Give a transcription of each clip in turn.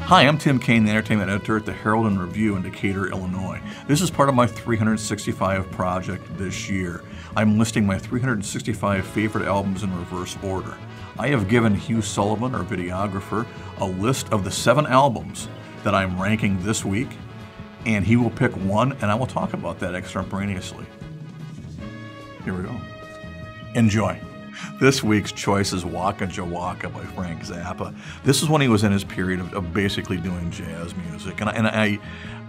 Hi, I'm Tim Cain, the entertainment editor at the Herald and Review in Decatur, Illinois. This is part of my 365 project this year. I'm listing my 365 favorite albums in reverse order. I have given Hugh Sullivan, our videographer, a list of the 7 albums that I'm ranking this week, and he will pick one, and I will talk about that extemporaneously. Here we go. Enjoy. This week's choice is Waka, Jawaka by Frank Zappa. This is when he was in his period of basically doing jazz music, and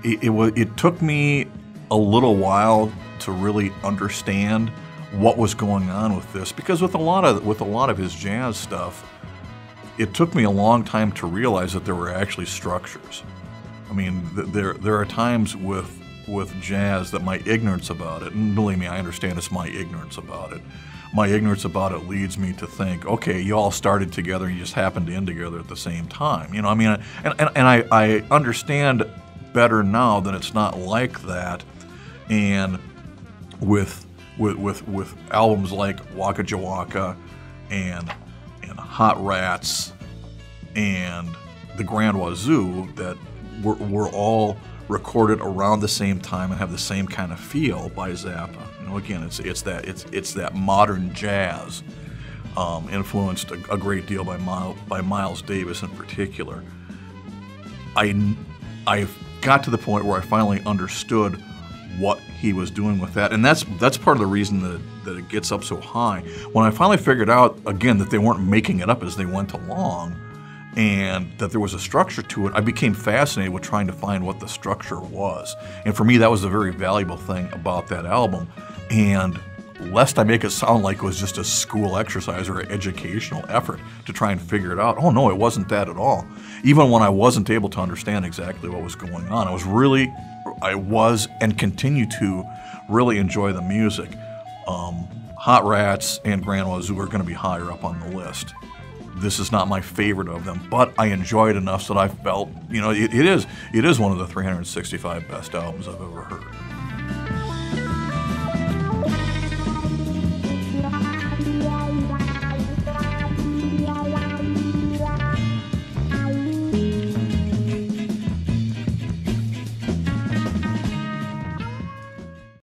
it took me a little while to really understand what was going on with this, because with a lot of his jazz stuff, it took me a long time to realize that there were actually structures. I mean, there are times with jazz that my ignorance about it, and believe me, I understand it's my ignorance about it. My ignorance about it leads me to think, okay, you all started together and you just happened to end together at the same time. You know, I mean, and I understand better now that it's not like that. And with albums like Waka Jawaka and Hot Rats and the Grand Wazoo that were all recorded around the same time and have the same kind of feel by Zappa. You know, again, it's that modern jazz influenced a great deal by Miles Davis in particular. I got to the point where I finally understood what he was doing with that, and that's part of the reason that it gets up so high. When I finally figured out again that they weren't making it up as they went along, and that there was a structure to it, I became fascinated with trying to find what the structure was. And for me, that was a very valuable thing about that album. And lest I make it sound like it was just a school exercise or an educational effort to try and figure it out, oh no, it wasn't that at all. Even when I wasn't able to understand exactly what was going on, I was and continue to really enjoy the music. Hot Rats and Grand Wazoo are going to be higher up on the list. This is not my favorite of them, but I enjoy it enough so that I felt, you know, it is one of the 365 best albums I've ever heard.